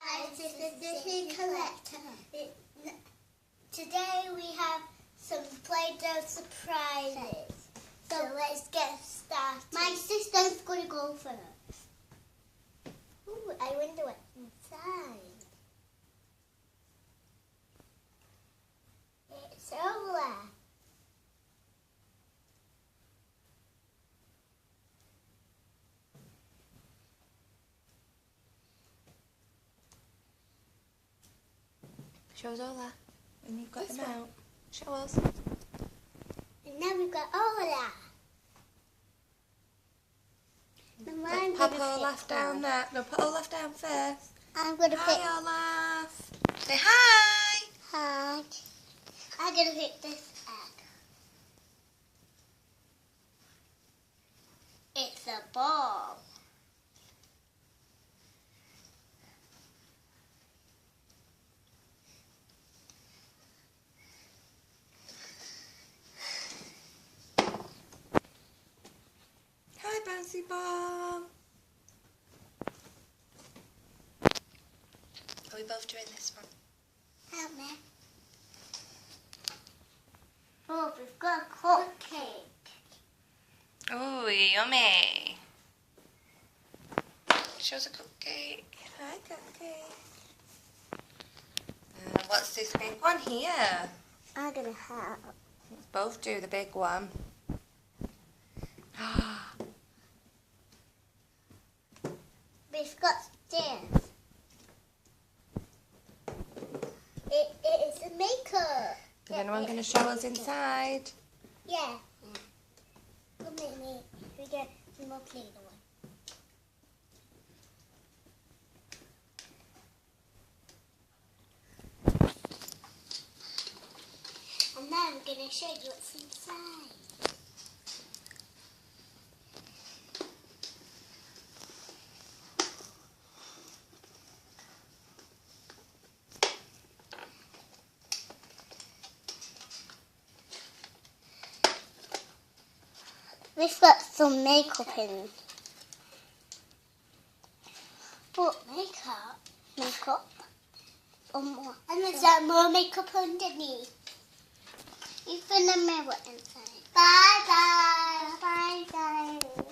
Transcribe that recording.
Hi, this is the Collector. Today we have some Play-Doh surprises. So let's get started. My sister's going to go first. Ooh, I wonder what's inside. It's Ola. Show us Ola. And you've got This them one. out. Show us. And now we've got Ola. Let's pop Olaf down there. No, put Olaf down first. I'm going to pick. Hi, Olaf. Say hi. Hi. I'm going to pick this egg. It's a ball. Hi, bouncy ball. Are we both doing this one? Help me. Oh, we've got a cupcake. Oh, yummy. Show us a cupcake. Hi, cupcake. What's this big one here? I'm going to help. Let's both do the big one. We've got stairs. It is a makeup. Is anyone going to show us inside? Yeah. Come with me. We get some more cleaner one. And now I'm going to show you what's inside. We've got some makeup in. What makeup? Makeup. And there's more makeup underneath. Even a mirror inside. Bye bye. Bye bye.